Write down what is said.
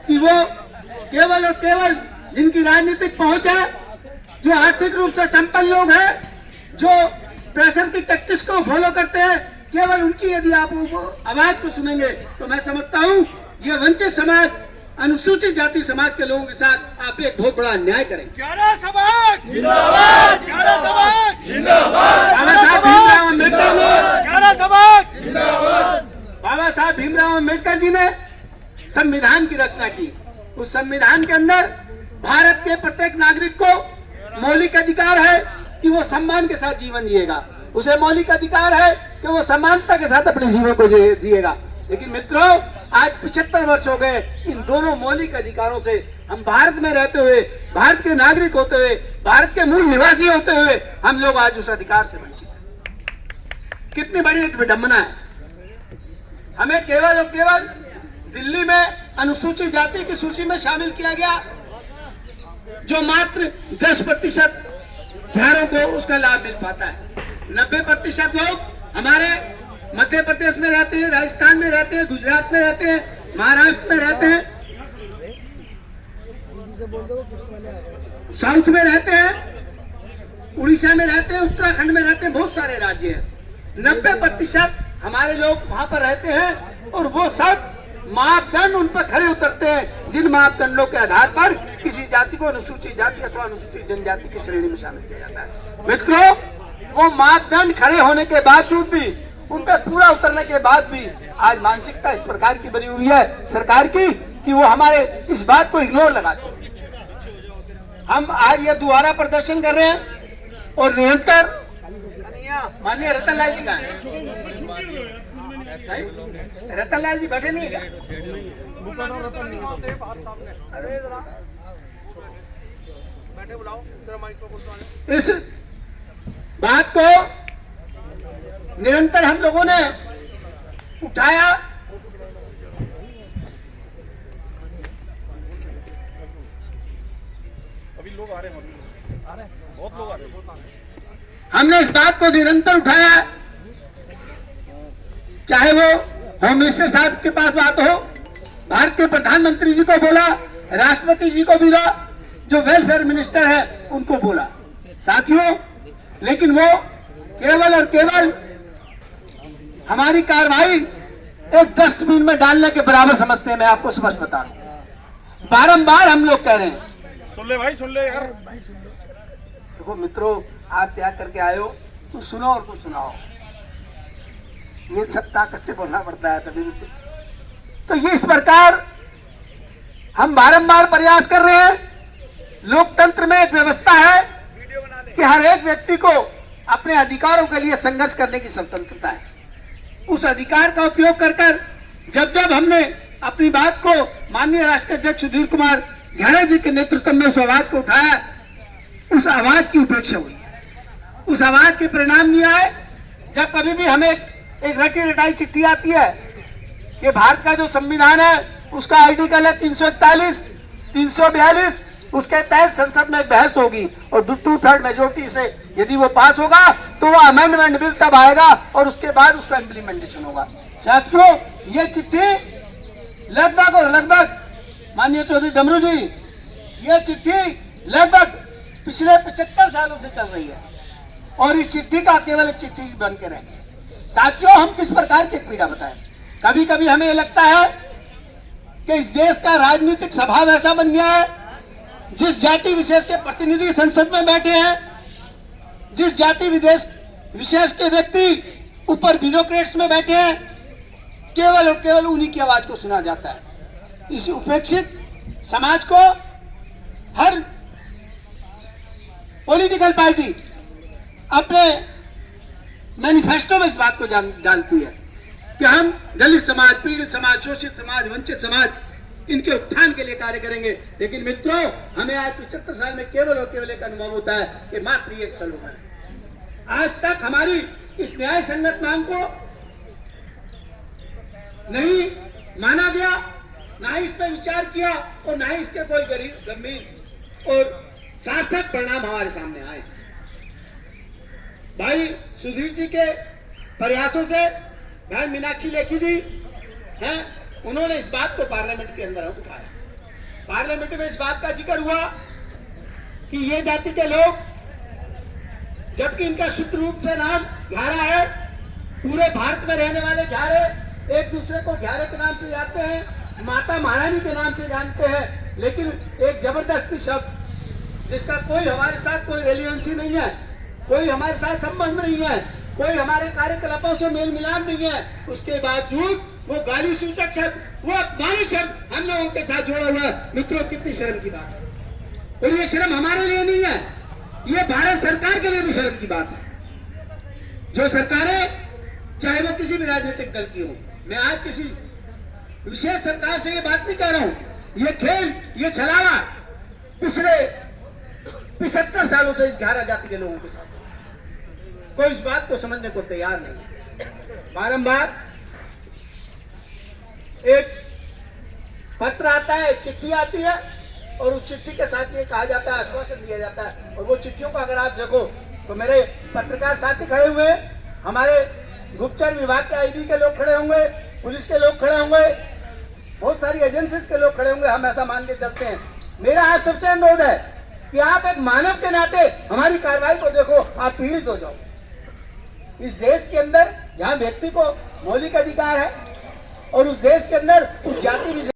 कि वो केवल और केवल जिनकी राजनीतिक पहुंच है, जो आर्थिक रूप से संपन्न लोग हैं, जो प्रेशर की टैक्टिक्स को फॉलो करते हैं, केवल उनकी यदि आप आवाज को सुनेंगे तो मैं समझता हूं ये वंचित समाज, अनुसूचित जाति समाज के लोगों के साथ आप एक बहुत बड़ा अन्याय करेंगे। समाज जिंदाबाद, समाज जिंदाबाद, बाबा साहब भीमराव अम्बेडकर ने समाज जिंदाबाद, बाबा साहब भीमराव अम्बेडकर जी ने संविधान की रचना की। उस संविधान के अंदर भारत के प्रत्येक नागरिक को मौलिक अधिकार है कि वो सम्मान के साथ जीवन जिएगा, उसे मौलिक अधिकार है कि वो समानता के साथ अपने जीवन को जिएगा। लेकिन मित्रों, आज 75 वर्ष हो गए इन दोनों मौलिक अधिकारों से हम भारत में रहते हुए, भारत के नागरिक होते हुए, भारत के मूल निवासी होते हुए हम लोग आज उस अधिकार से वंचित हैं। कितनी बड़ी एक विडंबना है। हमें केवल और केवल दिल्ली में अनुसूचित जाति की सूची में शामिल किया गया, जो मात्र 10% घरों को उसका लाभ मिल पाता है। 90% लोग हमारे मध्य प्रदेश में रहते हैं, राजस्थान में रहते हैं, गुजरात में रहते हैं, महाराष्ट्र में रहते हैं, साउथ में रहते हैं, उड़ीसा में रहते हैं, उत्तराखंड में रहते हैं, बहुत सारे राज्य हैं। 90% हमारे लोग वहां पर रहते हैं और वो सब मापदंड उन पर खड़े उतरते हैं जिन मापदंडों के आधार पर किसी जाति को अनुसूचित जाति अथवा अनुसूचित जनजाति की श्रेणी में शामिल किया जाता है। मित्रों, वो मापदंड खड़े होने के बावजूद भी, उन पर पूरा उतरने के बाद भी आज मानसिकता इस प्रकार की बनी हुई है सरकार की कि वो हमारे इस बात को इग्नोर लगाते हैं। हम आज ये दोबारा प्रदर्शन कर रहे हैं और निरंतर माननीय रतनलाल जी का रतनलाल जी बैठे नहीं क्या? इस बात को निरंतर हम लोगों ने उठाया। अभी लोग आ रहे हैं, बहुत लोग आ रहे हैं। हमने इस बात को निरंतर उठाया, चाहे वो होम मिनिस्टर साहब के पास बात हो, भारत के प्रधानमंत्री जी को बोला, राष्ट्रपति जी को बोला, जो वेलफेयर मिनिस्टर है उनको बोला। साथियों, लेकिन वो केवल और केवल हमारी कार्रवाई एक डस्टबिन में डालने के बराबर समझते हैं। मैं आपको स्पष्ट बता रहा हूं, बारंबार हम लोग कह रहे हैं। सुन ले भाई, सुन ले यार। देखो मित्रों, आप त्याग करके आए हो, कुछ सुनो और कुछ सुनाओ। ये सब ताकत से बोलना पड़ता है तभी। तो ये इस प्रकार हम बारंबार प्रयास कर रहे हैं। लोकतंत्र में एक व्यवस्था है कि हर एक व्यक्ति को अपने अधिकारों के लिए संघर्ष करने की स्वतंत्रता है। उस अधिकार का उपयोग कर जब जब हमने अपनी बात को माननीय राष्ट्रीय अध्यक्ष सुधीर कुमार घैरे जी के नेतृत्व में उस आवाज को उठाया, उस आवाज की उपेक्षा हुई, उस आवाज के परिणाम नहीं आए। जब कभी भी हमें एक रटी रटाई चिट्ठी आती है कि भारत का जो संविधान है उसका आर्टिकल है 341, 342, उसके तहत संसद में बहस होगी और 2/3 मेजोरिटी से यदि वो पास होगा तो वो अमेंडमेंट बिल तब आएगा और उसके बाद उसका इम्प्लीमेंटेशन होगा। साथियों, ये चिट्ठी लगभग माननीय चौधरी डमरू जी, ये चिट्ठी लगभग पिछले 75 सालों से चल रही है और इस चिट्ठी का केवल एक चिट्ठी बन के रहे। साथियों, हम किस प्रकार की पीड़ा बताएं। कभी कभी हमें लगता है कि इस देश का राजनीतिक स्वभाव ऐसा बन गया है, जिस जाति विशेष के प्रतिनिधि संसद में बैठे हैं, जिस जाति विशेष के व्यक्ति ऊपर ब्यूरोक्रेट्स में बैठे हैं, केवल और केवल उन्हीं की आवाज को सुना जाता है। इस उपेक्षित समाज को हर पॉलिटिकल पार्टी अपने मैनिफेस्टो में इस बात को डालती है कि हम दलित समाज, पीड़ित समाज, शोषित समाज, वंचित समाज, इनके उत्थान के लिए कार्य करेंगे। लेकिन मित्रों, हमें आज 75 साल में केवल और केवल एक अनुभव होता है कि मात्र एक स्लोगन है। आज तक हमारी इस न्याय संगत मांग को नहीं माना गया, ना ही इस पर विचार किया और ना ही इसके कोई गंभीर और सार्थक परिणाम हमारे सामने आए। भाई सुधीर जी के प्रयासों से, भाई मीनाक्षी लेखी जी हैं, उन्होंने इस बात को पार्लियामेंट के अंदर उठाया पार्लियामेंट में इस बात का जिक्र हुआ कि ये जाति के लोग, जबकि इनका शुद्ध रूप से नाम घ्यारा है, पूरे भारत में रहने वाले घ्यारे एक दूसरे को घ्यारे के नाम से जानते हैं, माता महारानी के नाम से जानते हैं, लेकिन एक जबरदस्ती शब्द जिसका कोई हमारे साथ कोई रेलिवेंसी नहीं है, कोई हमारे साथ संबंध नहीं है, कोई हमारे कार्यकलापों से मेल मिलाप नहीं है, उसके बावजूद वो गाली सूचक शब्द, वो अपमानी शब्द हम लोगों के साथ जुड़ा हुआ है। मित्रों, कितनी शर्म की बात है। और ये शर्म हमारे लिए नहीं है, ये भारत सरकार के लिए भी शर्म की बात है। जो सरकारें, चाहे वो किसी भी राजनीतिक दल की हो, मैं आज किसी विशेष सरकार से ये बात नहीं कह रहा हूं, ये खेल, ये छलावा पिछले 75 सालों से इस घ्यारा जाति के लोगों के साथ, कोई इस बात को समझने को तैयार नहीं। बारंबार एक पत्र आता है, एक चिट्ठी आती है, और उस चिट्ठी के साथ ये कहा जाता है, आश्वासन दिया जाता है, और वो चिट्ठियों को अगर आप देखो तो मेरे पत्रकार साथी खड़े हुए, हमारे गुप्तचर विभाग के आईबी के लोग खड़े होंगे, पुलिस के लोग खड़े होंगे, बहुत सारी एजेंसीज के लोग खड़े होंगे, हम ऐसा मान के चलते हैं। मेरा आप सबसे अनुरोध है कि आप एक मानव के नाते हमारी कार्रवाई को देखो, आप पीड़ित हो जाओ। इस देश के अंदर जहां व्यक्ति को मौलिक अधिकार है और उस देश के अंदर उस जाति